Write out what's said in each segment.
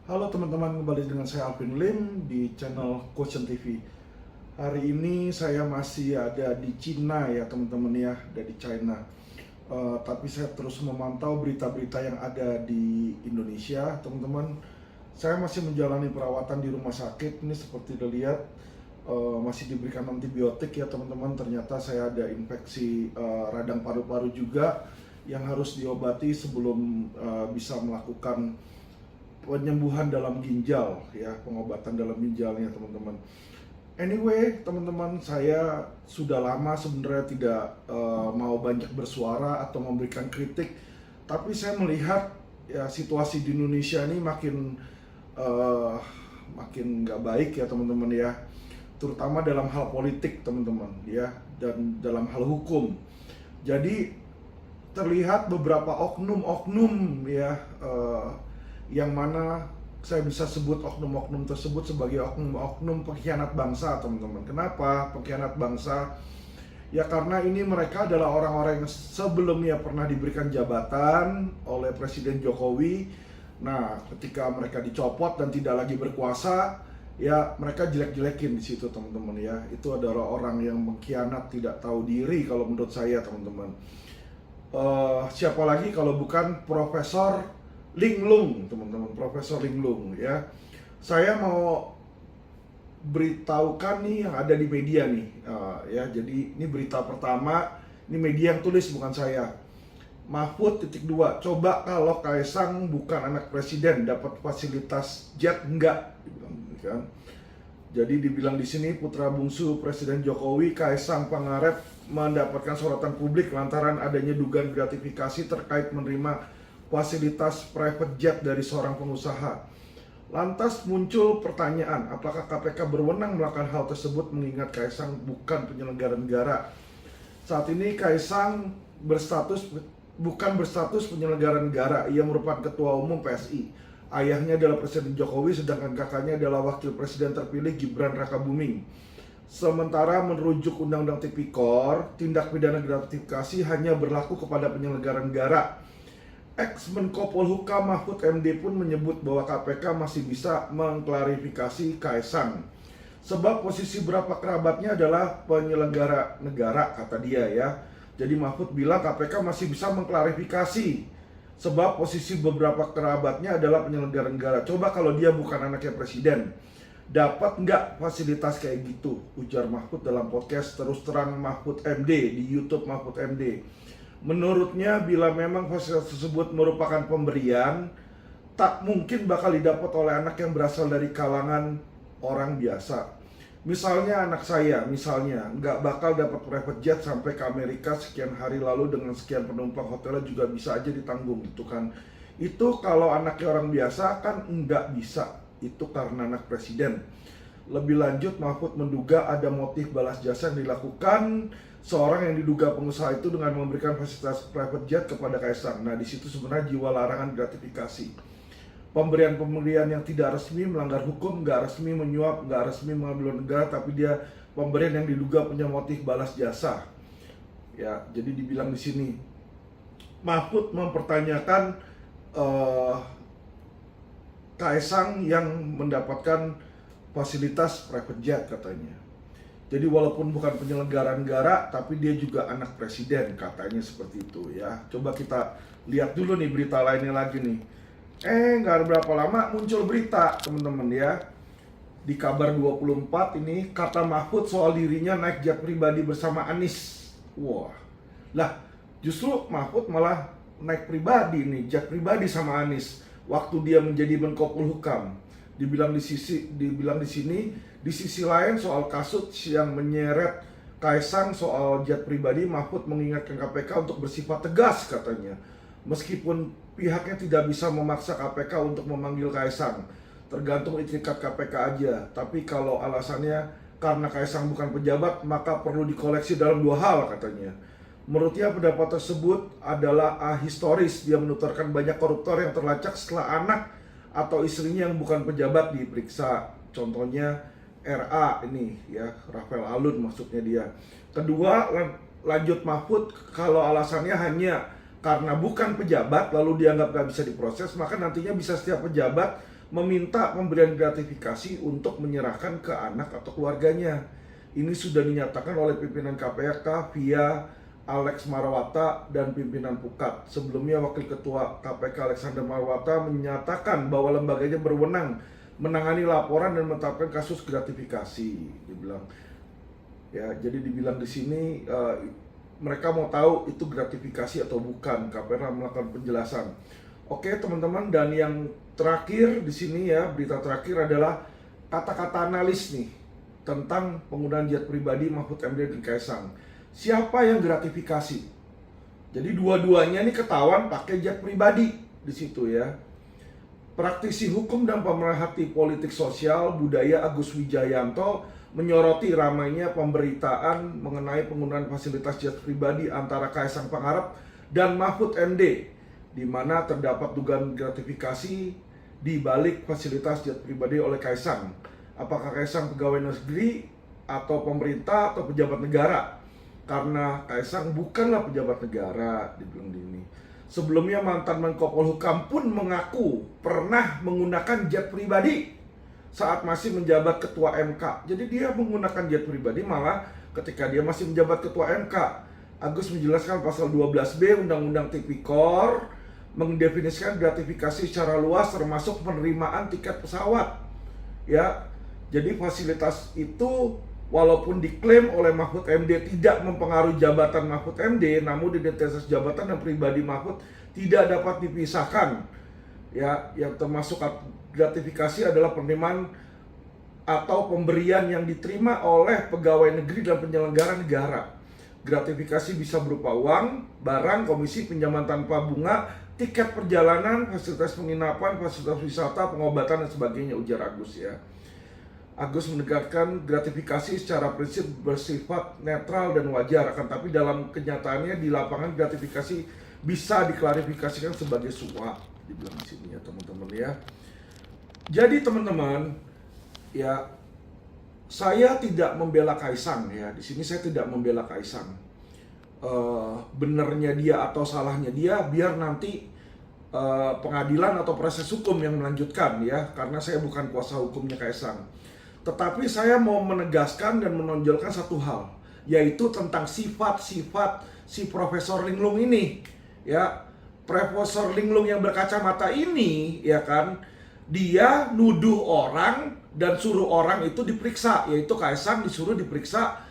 Halo teman-teman, kembali dengan saya Alvin Lim di channel Quotient TV. Hari ini saya masih ada di Cina ya teman-teman ya, ada di China. Tapi saya terus memantau berita-berita yang ada di Indonesia, teman-teman. Saya masih menjalani perawatan di rumah sakit. Ini seperti dilihat masih diberikan antibiotik ya teman-teman. Ternyata saya ada infeksi radang paru-paru juga yang harus diobati sebelum bisa melakukan penyembuhan dalam ginjal ya, pengobatan dalam ginjalnya teman-teman. Anyway teman-teman, saya sudah lama sebenarnya tidak mau banyak bersuara atau memberikan kritik, tapi saya melihat ya situasi di Indonesia ini makin nggak baik ya teman-teman ya, terutama dalam hal politik teman-teman ya, dan dalam hal hukum. Jadi terlihat beberapa oknum-oknum ya, yang mana saya bisa sebut oknum-oknum tersebut sebagai oknum-oknum pengkhianat bangsa teman-teman. Kenapa pengkhianat bangsa? Ya karena ini mereka adalah orang-orang yang sebelumnya pernah diberikan jabatan oleh Presiden Jokowi. Nah, ketika mereka dicopot dan tidak lagi berkuasa, ya mereka jelek-jelekin di situ teman-teman ya. Itu adalah orang yang mengkhianat, tidak tahu diri kalau menurut saya teman-teman. Siapa lagi kalau bukan Profesor Linglung teman-teman, Profesor Linglung ya. Saya mau beritahukan nih yang ada di media nih, ya. Jadi ini berita pertama, ini media yang tulis bukan saya. Mahfud titik 2, coba kalau Kaisang bukan anak presiden dapat fasilitas jet enggak, dibilang kan. Jadi dibilang di sini putra bungsu Presiden Jokowi, Kaisang Pangarep, mendapatkan sorotan publik lantaran adanya dugaan gratifikasi terkait menerima fasilitas private jet dari seorang pengusaha. Lantas muncul pertanyaan, apakah KPK berwenang melakukan hal tersebut mengingat Kaisang bukan penyelenggara negara? Saat ini Kaisang bukan berstatus penyelenggara negara, ia merupakan ketua umum PSI. Ayahnya adalah Presiden Jokowi, sedangkan kakaknya adalah Wakil Presiden terpilih Gibran Rakabuming. Sementara merujuk Undang-Undang Tipikor, tindak pidana gratifikasi hanya berlaku kepada penyelenggara negara. Ex-Menko Polhukam Mahfud MD pun menyebut bahwa KPK masih bisa mengklarifikasi Kaisang. Sebab posisi berapa kerabatnya adalah penyelenggara negara, kata dia ya. Jadi Mahfud bilang KPK masih bisa mengklarifikasi sebab posisi beberapa kerabatnya adalah penyelenggara negara. Coba kalau dia bukan anaknya presiden, dapat nggak fasilitas kayak gitu? Ujar Mahfud dalam podcast Terus Terang Mahfud MD di YouTube Mahfud MD. Menurutnya bila memang fasilitas tersebut merupakan pemberian, tak mungkin bakal didapat oleh anak yang berasal dari kalangan orang biasa. Misalnya anak saya, misalnya nggak bakal dapat private jet sampai ke Amerika sekian hari lalu dengan sekian penumpang, hotelnya juga bisa aja ditanggung gitu kan. Itu kalau anaknya orang biasa kan nggak bisa, itu karena anak presiden. Lebih lanjut, Mahfud menduga ada motif balas jasa yang dilakukan seorang yang diduga pengusaha itu dengan memberikan fasilitas private jet kepada Kaisang. Nah, di situ sebenarnya jiwa larangan gratifikasi. Pemberian-pemberian yang tidak resmi melanggar hukum, nggak resmi menyuap, nggak resmi mengambil negara, tapi dia pemberian yang diduga punya motif balas jasa. Ya, jadi dibilang di sini Mahfud mempertanyakan Kaisang yang mendapatkan fasilitas private jet katanya. Jadi walaupun bukan penyelenggara negara, tapi dia juga anak presiden, katanya seperti itu ya. Coba kita lihat dulu nih berita lainnya lagi nih. Nggak ada berapa lama muncul berita teman-teman ya. Di kabar 24 ini kata Mahfud soal dirinya naik jet pribadi bersama Anies. Wah, lah justru Mahfud malah naik pribadi nih, jet pribadi sama Anies waktu dia menjadi Menko Polhukam. Dibilang di sini, di sisi lain soal kasus yang menyeret Kaisang soal jet pribadi, Mahfud mengingatkan KPK untuk bersifat tegas katanya. Meskipun pihaknya tidak bisa memaksa KPK untuk memanggil Kaisang, tergantung itikat KPK aja. Tapi kalau alasannya karena Kaisang bukan pejabat, maka perlu dikoleksi dalam dua hal katanya. Menurutnya pendapat tersebut adalah ahistoris. Dia menuturkan banyak koruptor yang terlacak setelah anak atau istrinya yang bukan pejabat diperiksa. Contohnya RA ini ya, Rafael Alun maksudnya dia. Kedua, lanjut Mahfud, kalau alasannya hanya karena bukan pejabat lalu dianggap gak bisa diproses, maka nantinya bisa setiap pejabat meminta pemberian gratifikasi untuk menyerahkan ke anak atau keluarganya. Ini sudah dinyatakan oleh pimpinan KPK via Alex Marwata dan pimpinan Pukat. Sebelumnya Wakil Ketua KPK Alexander Marwata menyatakan bahwa lembaganya berwenang menangani laporan dan menetapkan kasus gratifikasi. Dibilang, ya, jadi dibilang di sini mereka mau tahu itu gratifikasi atau bukan. KPK melakukan penjelasan. Oke teman-teman, dan yang terakhir di sini ya, berita terakhir adalah kata-kata analis nih tentang penggunaan jet pribadi Mahfud MD dan Kaisang. Siapa yang gratifikasi? Jadi dua-duanya ini ketahuan pakai jet pribadi di situ ya. Praktisi hukum dan pemerhati politik sosial budaya Agus Wijayanto menyoroti ramainya pemberitaan mengenai penggunaan fasilitas jet pribadi antara Kaisang Pangarep dan Mahfud MD, di mana terdapat dugaan gratifikasi di balik fasilitas jet pribadi oleh Kaisang. Apakah Kaisang pegawai negeri atau pemerintah atau pejabat negara? Karena Kaisang bukanlah pejabat negara, dibilang ini. Sebelumnya mantan Menko Polhukam pun mengaku pernah menggunakan jet pribadi saat masih menjabat ketua MK. Jadi dia menggunakan jet pribadi malah ketika dia masih menjabat ketua MK. Agus menjelaskan pasal 12B Undang-Undang Tipikor mendefinisikan gratifikasi secara luas termasuk penerimaan tiket pesawat. Ya, jadi fasilitas itu walaupun diklaim oleh Mahfud MD tidak mempengaruhi jabatan Mahfud MD, namun identitas jabatan dan pribadi Mahfud tidak dapat dipisahkan. Ya, yang termasuk gratifikasi adalah penerimaan atau pemberian yang diterima oleh pegawai negeri dan penyelenggara negara. Gratifikasi bisa berupa uang, barang, komisi, pinjaman tanpa bunga, tiket perjalanan, fasilitas penginapan, fasilitas wisata, pengobatan, dan sebagainya, ujar Agus ya. Agus menegaskan gratifikasi secara prinsip bersifat netral dan wajar, akan tapi dalam kenyataannya di lapangan gratifikasi bisa diklarifikasikan sebagai suap, dibilang di sini ya teman-teman ya. Jadi teman-teman ya, saya tidak membela Kaisang ya. Di sini saya tidak membela Kaisang. Benernya dia atau salahnya dia biar nanti pengadilan atau proses hukum yang melanjutkan ya, karena saya bukan kuasa hukumnya Kaisang. Tetapi saya mau menegaskan dan menonjolkan satu hal, yaitu tentang sifat-sifat si Profesor Linglung ini ya. Profesor Linglung yang berkacamata ini ya kan, dia nuduh orang dan suruh orang itu diperiksa, yaitu Kaisang disuruh diperiksa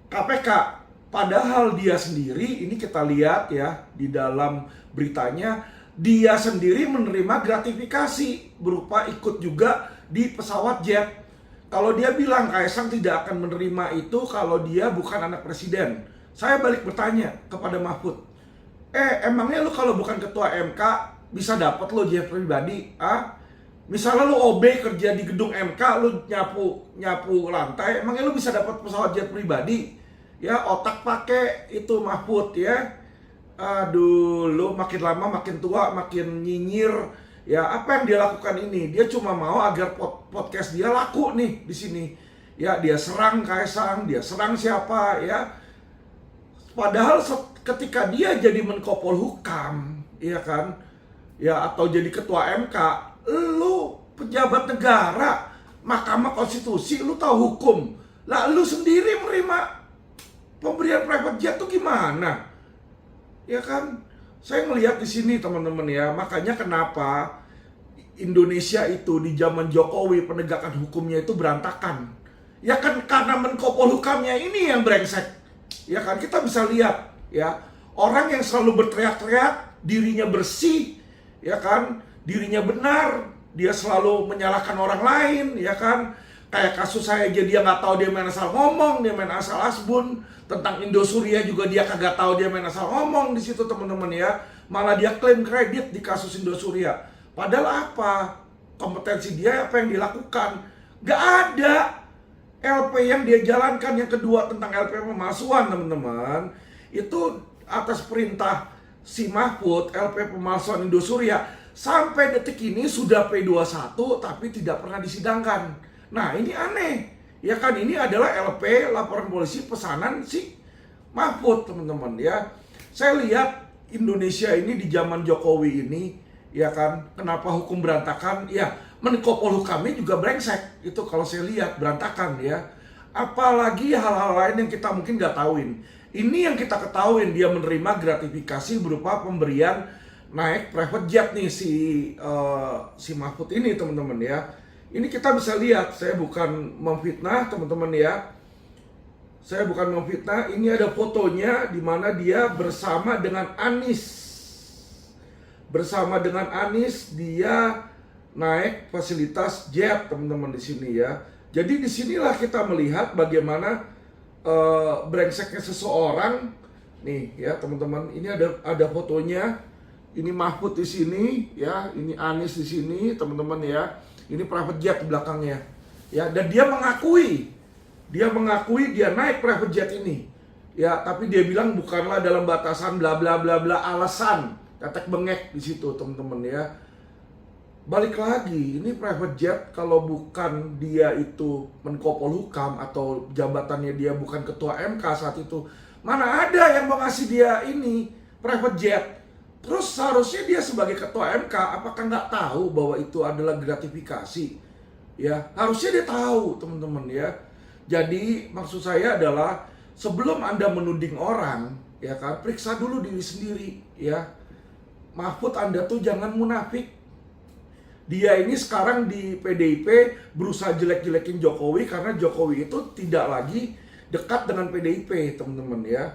KPK. Padahal dia sendiri, ini kita lihat ya di dalam beritanya, dia sendiri menerima gratifikasi berupa ikut juga di pesawat jet. Kalau dia bilang Kaisang tidak akan menerima itu kalau dia bukan anak presiden, saya balik bertanya kepada Mahfud, emangnya lu kalau bukan ketua MK bisa dapat lo jet pribadi? Misalnya lu OB kerja di gedung MK, lu nyapu lantai, emangnya lu bisa dapat pesawat jet pribadi? Ya, otak pakai itu Mahfud ya. Aduh, lu makin lama makin tua, makin nyinyir. Ya, apa yang dia lakukan ini? Dia cuma mau agar podcast dia laku nih di sini. Ya, dia serang Kaisang, dia serang siapa ya. Padahal ketika dia jadi Menko Polhukam, ya kan? Ya, atau jadi ketua MK, lu pejabat negara, Mahkamah Konstitusi, lu tahu hukum. Lah lu sendiri menerima pemberian private jet tuh gimana? Ya kan? Saya melihat di sini teman-teman ya, makanya kenapa Indonesia itu di zaman Jokowi penegakan hukumnya itu berantakan. Ya kan karena Menko Polhukamnya ini yang brengsek. Ya kan, kita bisa lihat ya, orang yang selalu berteriak-teriak dirinya bersih, ya kan, dirinya benar, dia selalu menyalahkan orang lain, ya kan. Kayak kasus saya aja dia nggak tahu, dia main asal ngomong, dia main asal asbun. Tentang Indosuria juga dia kagak tahu, dia main asal ngomong di situ teman-teman ya. Malah dia klaim kredit di kasus Indosuria. Padahal apa? Kompetensi dia apa yang dilakukan? Gak ada. LP yang dia jalankan, yang kedua tentang LP pemalsuan teman-teman, itu atas perintah si Mahfud, LP pemalsuan Indosuria, sampai detik ini sudah P21 tapi tidak pernah disidangkan. Nah ini aneh, ya kan, ini adalah LP laporan polisi pesanan si Mahfud teman-teman ya. Saya lihat Indonesia ini di zaman Jokowi ini, ya kan, kenapa hukum berantakan? Ya Menko Polhukamnya juga brengsek. Itu kalau saya lihat berantakan ya. Apalagi hal-hal lain yang kita mungkin nggak tahuin. Ini yang kita ketahuin, dia menerima gratifikasi berupa pemberian naik private jet nih si Mahfud ini teman-teman ya. Ini kita bisa lihat, saya bukan memfitnah teman-teman ya. Saya bukan memfitnah, ini ada fotonya di mana dia bersama dengan Anies. Bersama dengan Anies dia naik fasilitas jet teman-teman di sini ya. Jadi disinilah kita melihat bagaimana brengseknya seseorang. Nih ya teman-teman, ini ada fotonya. Ini Mahfud di sini ya, ini Anies di sini teman-teman ya. Ini private jet di belakangnya. Ya, dan dia mengakui dia naik private jet ini. Ya, tapi dia bilang bukanlah dalam batasan bla bla bla bla alasan. Tetek bengek di situ, teman-teman ya. Balik lagi, ini private jet kalau bukan dia itu Menko Polhukam atau jabatannya dia bukan ketua MK saat itu, mana ada yang mau ngasih dia ini private jet. Terus seharusnya dia sebagai ketua MK, apakah nggak tahu bahwa itu adalah gratifikasi? Ya, harusnya dia tahu, teman-teman ya. Jadi maksud saya adalah sebelum Anda menuding orang, ya kan, periksa dulu diri sendiri, ya. Mahfud Anda tuh jangan munafik. Dia ini sekarang di PDIP berusaha jelek-jelekin Jokowi karena Jokowi itu tidak lagi dekat dengan PDIP, teman-teman ya.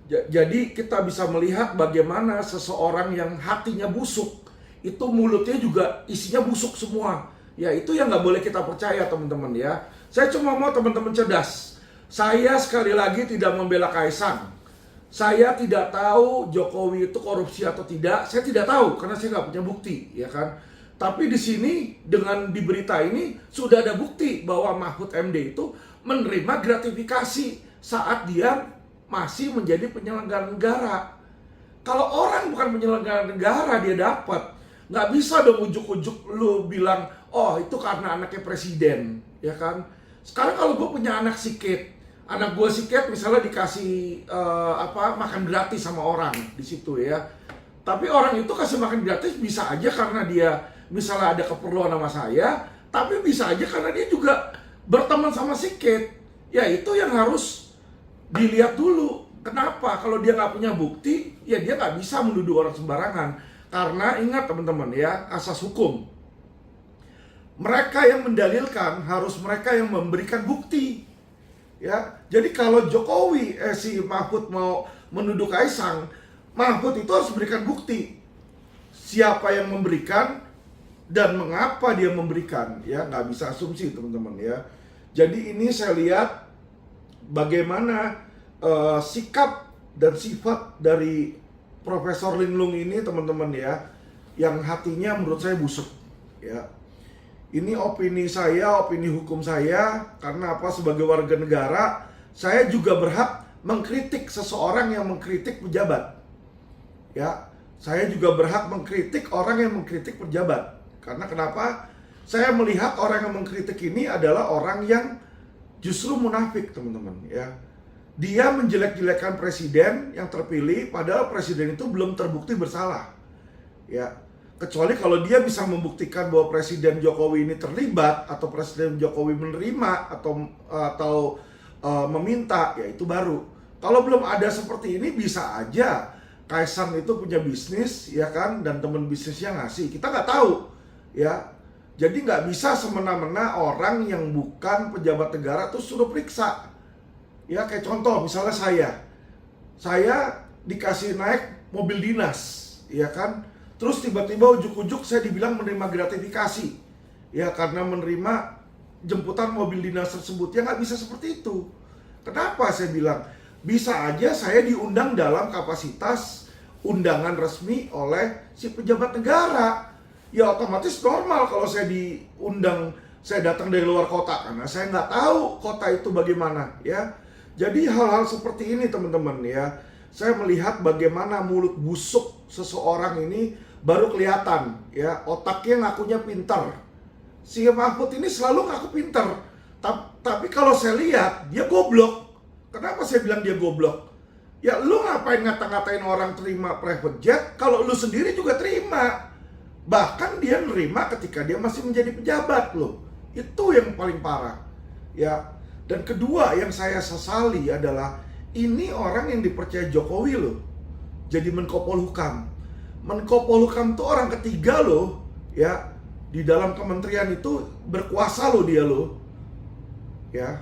Jadi kita bisa melihat bagaimana seseorang yang hatinya busuk, itu mulutnya juga isinya busuk semua. Ya itu yang nggak boleh kita percaya teman-teman ya. Saya cuma mau teman-teman cerdas. Saya sekali lagi tidak membela Kaisang. Saya tidak tahu Jokowi itu korupsi atau tidak. Saya tidak tahu karena saya nggak punya bukti, ya kan. Tapi di sini dengan di berita ini sudah ada bukti bahwa Mahfud MD itu menerima gratifikasi saat dia masih menjadi penyelenggara negara. Kalau orang bukan penyelenggara negara dia dapat, nggak bisa dong ujuk-ujuk lu bilang, oh itu karena anaknya presiden, ya kan? Sekarang kalau gue punya anak siket, anak gue siket misalnya dikasih makan gratis sama orang di situ ya. Tapi orang itu kasih makan gratis bisa aja karena dia misalnya ada keperluan sama saya, tapi bisa aja karena dia juga berteman sama siket. Ya itu yang harus dilihat dulu. Kenapa? Kalau dia nggak punya bukti, ya dia nggak bisa menuduh orang sembarangan. Karena ingat teman-teman ya, asas hukum. Mereka yang mendalilkan harus mereka yang memberikan bukti. Ya, jadi kalau Jokowi, si Mahfud mau menuduh Kaisang, Mahfud itu harus memberikan bukti. Siapa yang memberikan dan mengapa dia memberikan. Ya, nggak bisa asumsi teman-teman ya. Jadi ini saya lihat bagaimana sikap dan sifat dari Profesor Linglung ini teman-teman ya, yang hatinya menurut saya busuk ya. Ini opini saya, opini hukum saya, karena apa, sebagai warga negara saya juga berhak mengkritik seseorang yang mengkritik pejabat ya. Saya juga berhak mengkritik orang yang mengkritik pejabat. Karena kenapa? Saya melihat orang yang mengkritik ini adalah orang yang justru munafik teman-teman ya. Dia menjelek-jelekan presiden yang terpilih padahal presiden itu belum terbukti bersalah. Ya, kecuali kalau dia bisa membuktikan bahwa Presiden Jokowi ini terlibat atau Presiden Jokowi menerima atau meminta, ya itu baru. Kalau belum ada seperti ini bisa aja Kaisang itu punya bisnis ya kan, dan teman bisnisnya ngasih. Kita nggak tahu ya. Jadi nggak bisa semena-mena orang yang bukan pejabat negara tuh suruh periksa. Ya kayak contoh misalnya saya dikasih naik mobil dinas, ya kan? Terus tiba-tiba ujuk-ujuk saya dibilang menerima gratifikasi, ya karena menerima jemputan mobil dinas tersebut. Ya nggak bisa seperti itu. Kenapa saya bilang? Bisa aja saya diundang dalam kapasitas undangan resmi oleh si pejabat negara. Ya otomatis normal kalau saya diundang, saya datang dari luar kota karena saya nggak tahu kota itu bagaimana, ya. Jadi hal-hal seperti ini teman-teman ya, saya melihat bagaimana mulut busuk seseorang ini baru kelihatan ya, otaknya ngakunya pintar. Si Mahfud ini selalu ngaku pintar, tapi kalau saya lihat dia goblok. Kenapa saya bilang dia goblok? Ya lu ngapain ngata-ngatain orang terima private jet kalau lu sendiri juga terima? Bahkan dia nerima ketika dia masih menjadi pejabat loh. Itu yang paling parah. Ya. Dan kedua yang saya sesali adalah ini orang yang dipercaya Jokowi loh. Jadi Menko Polhukam. Menko Polhukam tuh orang ketiga loh, ya. Di dalam kementerian itu berkuasa loh dia loh. Ya.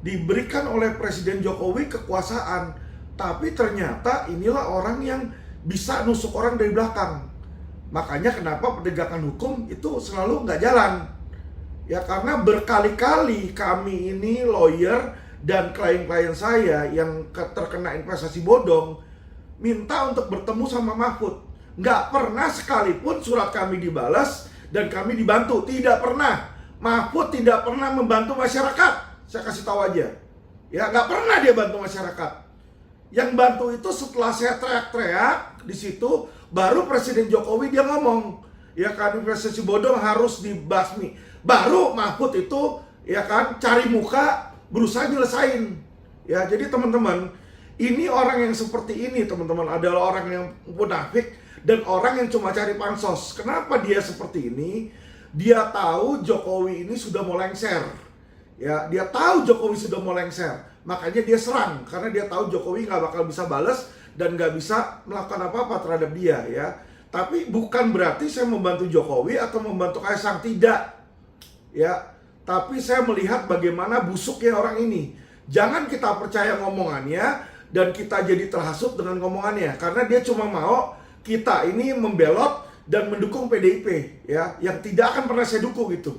Diberikan oleh Presiden Jokowi kekuasaan, tapi ternyata inilah orang yang bisa nusuk orang dari belakang. Makanya kenapa penegakan hukum itu selalu nggak jalan. Ya karena berkali-kali kami ini lawyer dan klien-klien saya yang terkena investasi bodong minta untuk bertemu sama Mahfud. Nggak pernah sekalipun surat kami dibalas dan kami dibantu. Tidak pernah. Mahfud tidak pernah membantu masyarakat. Saya kasih tahu aja. Ya nggak pernah dia bantu masyarakat. Yang bantu itu setelah saya teriak-teriak di situ, baru Presiden Jokowi dia ngomong, ya kan investasi bodong harus dibasmi. Baru Mahfud itu ya kan cari muka berusaha nyelesain. Ya jadi teman-teman, ini orang yang seperti ini teman-teman adalah orang yang munafik dan orang yang cuma cari pansos. Kenapa dia seperti ini? Dia tahu Jokowi ini sudah mau lengser. Ya, dia tahu Jokowi sudah mau lengser. Makanya dia serang karena dia tahu Jokowi nggak bakal bisa balas dan nggak bisa melakukan apa-apa terhadap dia ya. Tapi bukan berarti saya membantu Jokowi atau membantu Kaisang, tidak. Ya, tapi saya melihat bagaimana busuknya orang ini. Jangan kita percaya ngomongannya dan kita jadi terhasut dengan ngomongannya karena dia cuma mau kita ini membelot dan mendukung PDIP ya, yang tidak akan pernah saya dukung itu.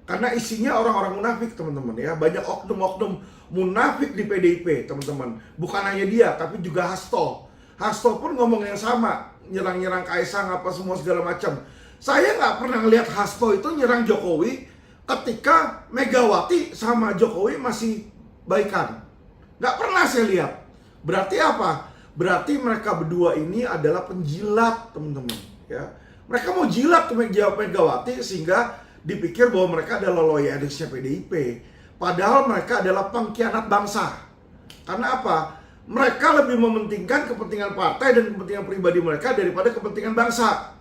Karena isinya orang-orang munafik teman-teman ya, banyak oknum-oknum munafik di PDIP teman-teman. Bukan hanya dia, tapi juga Hasto. Hasto pun ngomong yang sama, nyerang-nyerang Kaisang apa semua segala macam. Saya nggak pernah ngelihat Hasto itu nyerang Jokowi ketika Megawati sama Jokowi masih baikan. Nggak pernah saya lihat. Berarti apa? Berarti mereka berdua ini adalah penjilat teman-teman ya. Mereka mau jilat ke Megawati sehingga dipikir bahwa mereka adalah loyalisnya PDIP. Padahal mereka adalah pengkhianat bangsa. Karena apa? Mereka lebih mementingkan kepentingan partai dan kepentingan pribadi mereka daripada kepentingan bangsa.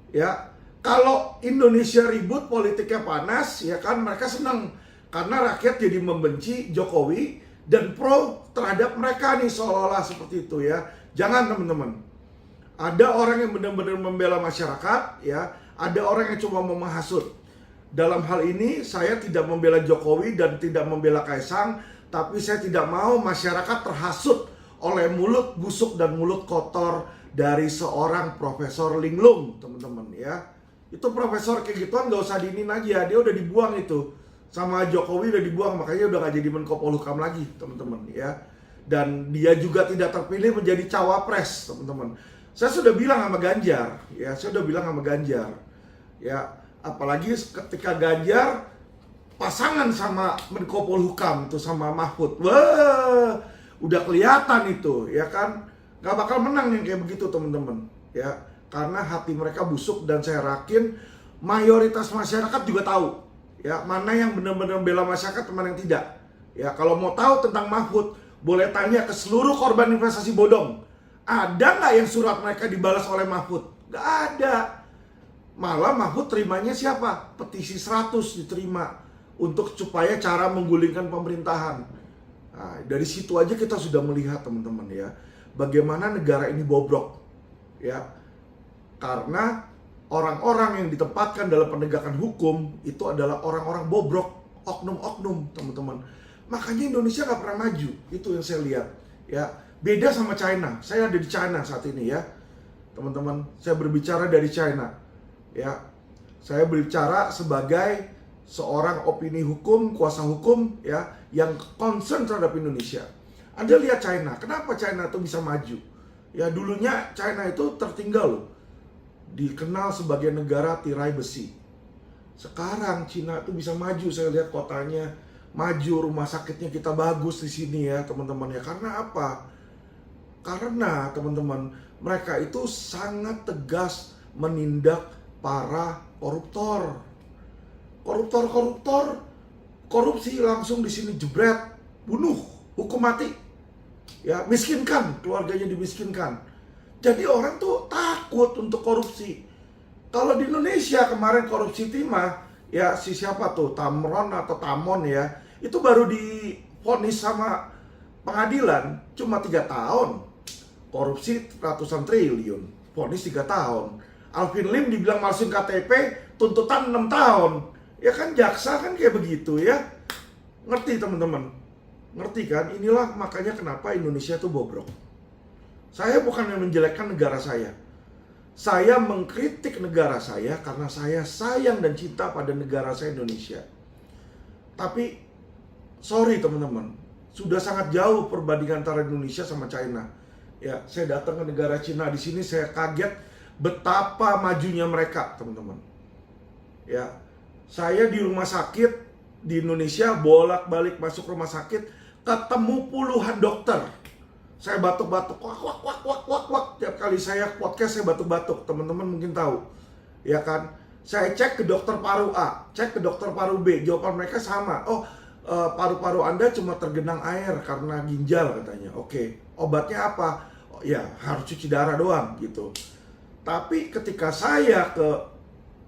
Ya, kalau Indonesia ribut, politiknya panas, ya kan mereka senang karena rakyat jadi membenci Jokowi dan pro terhadap mereka nih seolah-olah seperti itu ya. Jangan teman-teman. Ada orang yang benar-benar membela masyarakat, ya. Ada orang yang cuma mau menghasut. Dalam hal ini saya tidak membela Jokowi dan tidak membela Kaisang, tapi saya tidak mau masyarakat terhasut oleh mulut busuk dan mulut kotor dari seorang Profesor Linglung, teman-teman ya. Itu profesor kayak gituan gak usah diinin aja, dia udah dibuang itu. Sama Jokowi udah dibuang, makanya udah gak jadi Menko Polhukam lagi, teman-teman ya. Dan dia juga tidak terpilih menjadi cawapres, teman-teman. Saya sudah bilang sama Ganjar, ya, ya, apalagi ketika Ganjar pasangan sama Menko Polhukam itu sama Mahfud, wah, udah kelihatan itu, ya kan, nggak bakal menang yang kayak begitu teman-teman, ya, karena hati mereka busuk dan saya yakin mayoritas masyarakat juga tahu, ya, mana yang benar-benar bela masyarakat, mana yang tidak, ya, kalau mau tahu tentang Mahfud, boleh tanya ke seluruh korban investasi bodong. Ada nggak yang surat mereka dibalas oleh Mahfud? Nggak ada. Malah Mahfud terimanya siapa? Petisi 100 diterima untuk supaya cara menggulingkan pemerintahan. Nah, dari situ aja kita sudah melihat teman-teman ya, bagaimana negara ini bobrok. Ya, karena orang-orang yang ditempatkan dalam penegakan hukum itu adalah orang-orang bobrok, oknum-oknum teman-teman. Makanya Indonesia nggak pernah maju, itu yang saya lihat. Ya. Beda sama China. Saya ada di China saat ini ya. Teman-teman, saya berbicara dari China. Ya. Saya berbicara sebagai seorang opini hukum, kuasa hukum ya, yang concern terhadap Indonesia. Anda lihat China, kenapa China itu bisa maju? Ya, dulunya China itu tertinggal loh. Dikenal sebagai negara tirai besi. Sekarang China itu bisa maju, saya lihat kotanya maju, rumah sakitnya kita bagus di sini ya, teman-teman ya. Karena apa? Karena teman-teman, mereka itu sangat tegas menindak para koruptor. Koruptor, korupsi langsung di sini jebret, bunuh, hukum mati. Ya, miskinkan, keluarganya dimiskinkan. Jadi orang tuh takut untuk korupsi. Kalau di Indonesia kemarin korupsi timah, ya si siapa tuh, Tamron atau Tamon ya, itu baru divonis sama pengadilan cuma 3 tahun. Korupsi ratusan triliun, vonis 3 tahun. Alvin Lim dibilang masukin KTP, tuntutan 6 tahun. Ya kan jaksa kan kayak begitu ya. Ngerti teman-teman? Ngerti kan? Inilah makanya kenapa Indonesia tuh bobrok. Saya bukan yang menjelekkan negara saya. Saya mengkritik negara saya karena saya sayang dan cinta pada negara saya Indonesia. Tapi, sorry teman-teman, sudah sangat jauh perbandingan antara Indonesia sama China. Ya, saya datang ke negara Cina, di sini saya kaget betapa majunya mereka, teman-teman. Ya, saya di rumah sakit di Indonesia bolak-balik masuk rumah sakit, ketemu puluhan dokter. Saya batuk-batuk, wak. Tiap kali saya podcast saya batuk-batuk, teman-teman mungkin tahu. Ya kan? Saya cek ke dokter paru A, cek ke dokter paru B, jawaban mereka sama. Oh, paru-paru Anda cuma tergenang air karena ginjal katanya. Oke, obatnya apa? Oh, ya, harus cuci darah doang gitu. Tapi ketika saya ke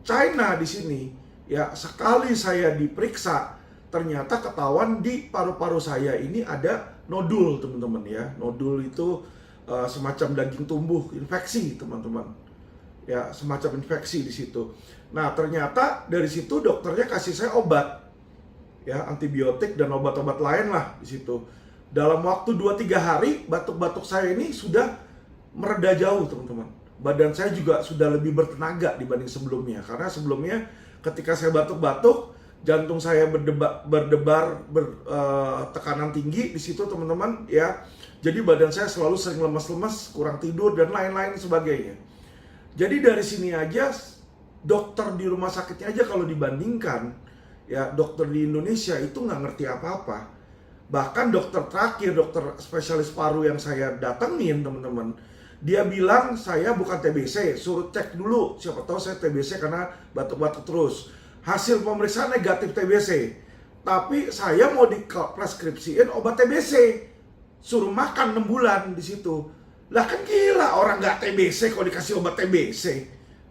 China di sini, ya sekali saya diperiksa, ternyata ketahuan di paru-paru saya ini ada nodul, teman-teman ya. Nodul itu semacam daging tumbuh, infeksi, teman-teman. Ya, semacam infeksi di situ. Nah, ternyata dari situ dokternya kasih saya obat. Ya, antibiotik dan obat-obat lain lah di situ. Dalam waktu 2-3 hari, batuk-batuk saya ini sudah mereda jauh, teman-teman. Badan saya juga sudah lebih bertenaga dibanding sebelumnya. Karena sebelumnya ketika saya batuk-batuk, jantung saya berdebar, tekanan tinggi di situ, teman-teman ya. Jadi badan saya selalu sering lemas-lemas, kurang tidur dan lain-lain sebagainya. Jadi dari sini aja, dokter di rumah sakitnya aja kalau dibandingkan, ya dokter di Indonesia itu nggak ngerti apa-apa. Bahkan dokter terakhir, dokter spesialis paru yang saya datengin, teman-teman, dia bilang saya bukan TBC, suruh cek dulu, siapa tahu saya TBC karena batuk-batuk terus. Hasil pemeriksaan negatif TBC, tapi saya mau dipreskripsiin obat TBC, suruh makan 6 bulan di situ. Lah kan gila, orang nggak TBC kalau dikasih obat TBC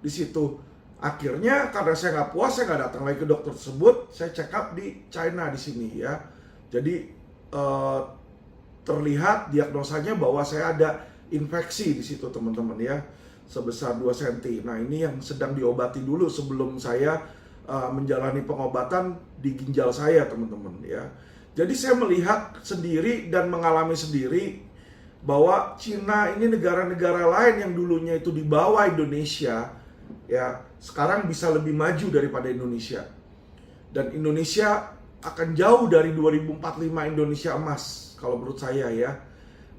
di situ. Akhirnya karena saya nggak puas, saya nggak datang lagi ke dokter tersebut. Saya check up di China di sini ya. Jadi terlihat diagnosanya bahwa saya ada infeksi di situ, teman-teman ya, sebesar 2 cm. Nah, ini yang sedang diobati dulu sebelum saya menjalani pengobatan di ginjal saya, teman-teman ya. Jadi saya melihat sendiri dan mengalami sendiri bahwa Cina ini negara-negara lain yang dulunya itu di bawah Indonesia, ya sekarang bisa lebih maju daripada Indonesia. Dan Indonesia akan jauh dari 2045 Indonesia emas kalau menurut saya ya.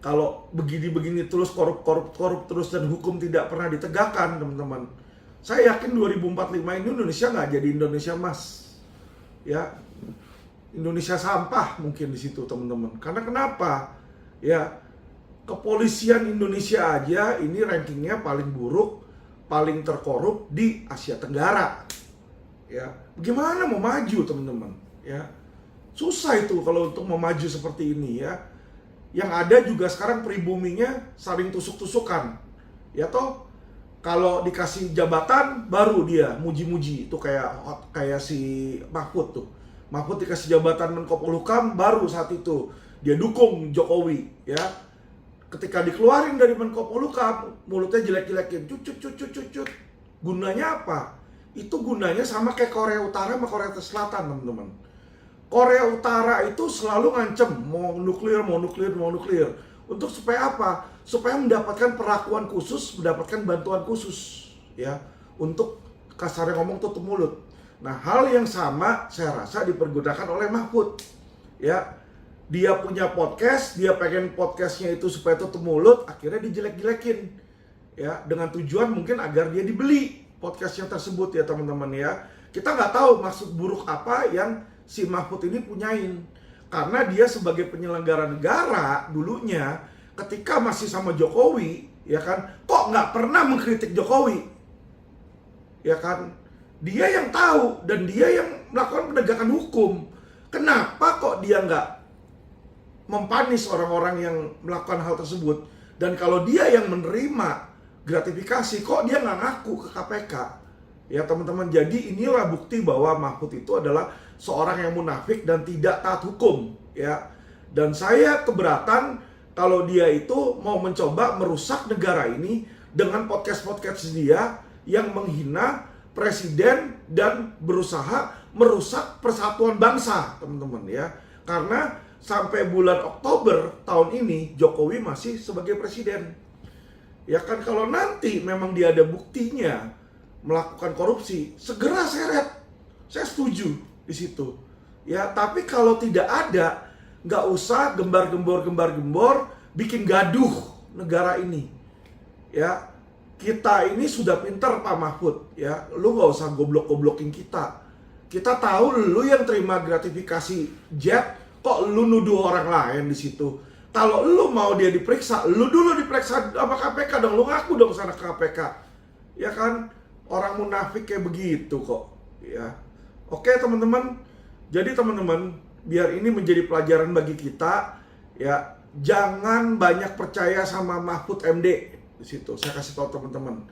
Kalau begini-begini terus, korup terus dan hukum tidak pernah ditegakkan, teman-teman, saya yakin 2045 ini Indonesia nggak jadi Indonesia emas ya. Indonesia sampah mungkin di situ, teman-teman. Karena kenapa? Ya, kepolisian Indonesia aja ini rankingnya paling buruk, paling terkorup di Asia Tenggara. Ya, bagaimana mau maju, teman-teman? Ya, susah itu kalau untuk mau maju seperti ini ya. Yang ada juga sekarang pribuminya saling tusuk-tusukan. Ya toh, kalau dikasih jabatan baru dia muji-muji, itu kayak si Mahfud tuh. Mahfud dikasih jabatan Menko Polhukam, baru saat itu dia dukung Jokowi ya. Ketika dikeluarin dari Menko Polhukam, mulutnya jelek-jelekin, cut. Gunanya apa? Itu gunanya sama kayak Korea Utara sama Korea Selatan, teman-teman. Korea Utara itu selalu ngancem mau nuklir. Untuk supaya apa? Supaya mendapatkan perlakuan khusus, mendapatkan bantuan khusus ya. Untuk kasarnya ngomong tutup mulut. Nah, hal yang sama saya rasa dipergunakan oleh Mahfud. Ya. Dia punya podcast, dia pengen podcastnya itu supaya tutup mulut, akhirnya dijelek-jelekin. Ya, dengan tujuan mungkin agar dia dibeli podcastnya tersebut ya, teman-teman ya. Kita nggak tahu maksud buruk apa yang si Mahfud ini punyain. Karena dia sebagai penyelenggara negara dulunya, ketika masih sama Jokowi, ya kan, kok nggak pernah mengkritik Jokowi, ya kan? Dia yang tahu dan dia yang melakukan penegakan hukum. Kenapa kok dia nggak mempanis orang-orang yang melakukan hal tersebut? Dan kalau dia yang menerima gratifikasi, kok dia nggak ngaku ke KPK? Ya teman-teman, jadi inilah bukti bahwa Mahfud itu adalah seorang yang munafik dan tidak taat hukum, ya. Dan saya keberatan kalau dia itu mau mencoba merusak negara ini dengan podcast-podcast dia yang menghina presiden dan berusaha merusak persatuan bangsa, teman-teman, ya. Karena sampai bulan Oktober tahun ini Jokowi masih sebagai presiden. Ya kan, kalau nanti memang dia ada buktinya melakukan korupsi, segera seret. Saya setuju di situ. Ya, tapi kalau tidak ada, nggak usah gembar-gembor bikin gaduh negara ini. Ya, kita ini sudah pintar Pak Mahfud. Ya, lu nggak usah goblok-goblokin kita. Kita tahu lu yang terima gratifikasi jet, kok lu nuduh orang lain di situ. Kalau lu mau dia diperiksa, lu dulu diperiksa sama KPK dong, lu ngaku dong sana ke KPK. Ya kan? Orang munafik kayak begitu kok, ya. Oke teman-teman, jadi teman-teman, biar ini menjadi pelajaran bagi kita, ya. Jangan banyak percaya sama Mahfud MD di situ. Saya kasih tahu teman-teman,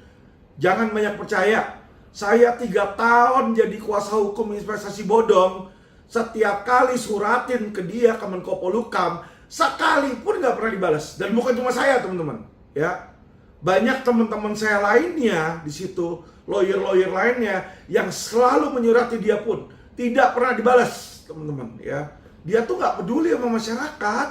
jangan banyak percaya. Saya 3 tahun jadi kuasa hukum investasi bodong, setiap kali suratin ke dia, ke Menko Polhukam, sekalipun nggak pernah dibalas. Dan bukan cuma saya teman-teman, ya. Banyak teman-teman saya lainnya di situ, lawyer-lawyer lainnya yang selalu menyurati dia pun tidak pernah dibalas, teman-teman, ya. Dia tuh nggak peduli sama masyarakat,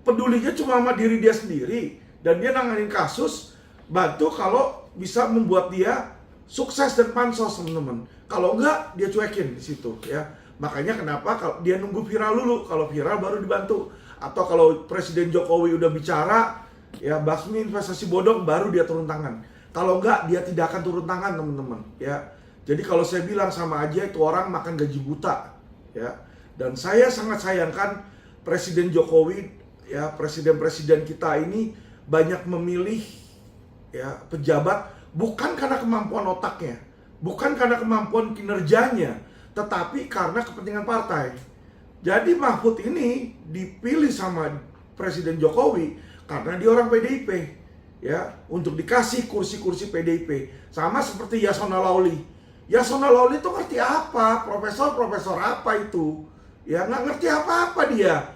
pedulinya cuma sama diri dia sendiri, dan dia nanganin kasus, bantu kalau bisa membuat dia sukses dan pansos, teman-teman. Kalau enggak, dia cuekin di situ, ya. Makanya kenapa kalau dia nunggu viral dulu, kalau viral baru dibantu, atau kalau Presiden Jokowi udah bicara, ya basmi investasi bodong, baru dia turun tangan. Kalau enggak, dia tidak akan turun tangan, teman-teman, ya. Jadi kalau saya bilang sama aja itu orang makan gaji buta, ya. Dan saya sangat sayangkan Presiden Jokowi, ya, presiden-presiden kita ini banyak memilih, ya, pejabat bukan karena kemampuan otaknya, bukan karena kemampuan kinerjanya, tetapi karena kepentingan partai. Jadi Mahfud ini dipilih sama Presiden Jokowi karena dia orang PDIP, ya, untuk dikasih kursi-kursi PDIP. Sama seperti Yasona Lawli. Yasona Lawli itu ngerti apa? Profesor apa itu? Ya, nggak ngerti apa-apa dia.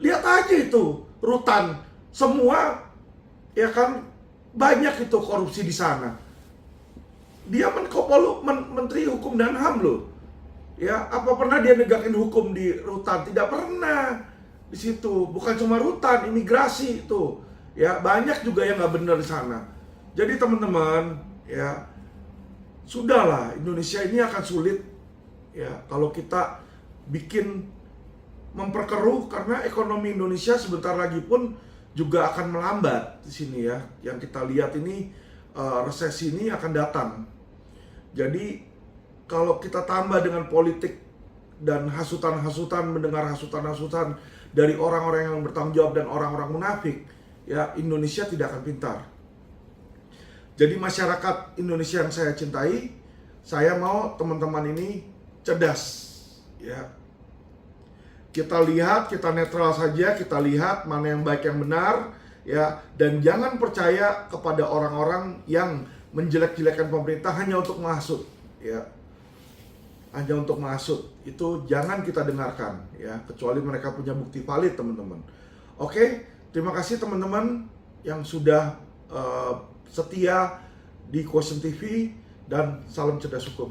Lihat aja itu, Rutan. Semua, ya kan, banyak itu korupsi di sana. Dia Menteri Hukum dan HAM loh. Ya, apa pernah dia negakin hukum di Rutan? Tidak pernah. Di situ bukan cuma Rutan, imigrasi itu, ya, banyak juga yang nggak benar di sana. Jadi teman-teman, ya, sudahlah, Indonesia ini akan sulit, ya, kalau kita bikin memperkeruh, karena ekonomi Indonesia sebentar lagi pun juga akan melambat di sini, ya. Yang kita lihat ini, resesi ini akan datang. Jadi kalau kita tambah dengan politik dan hasutan-hasutan, mendengar hasutan-hasutan dari orang-orang yang bertanggung jawab dan orang-orang munafik, ya, Indonesia tidak akan pintar. Jadi masyarakat Indonesia yang saya cintai, saya mau teman-teman ini cerdas, ya. Kita lihat, kita netral saja, kita lihat mana yang baik yang benar, ya, dan jangan percaya kepada orang-orang yang menjelek-jelekan pemerintah hanya untuk menghasut, ya. Hanya untuk menghasut, itu jangan kita dengarkan, ya, kecuali mereka punya bukti valid, teman-teman. Oke, terima kasih teman-teman yang sudah setia di Quotient TV, dan salam cerdas hukum.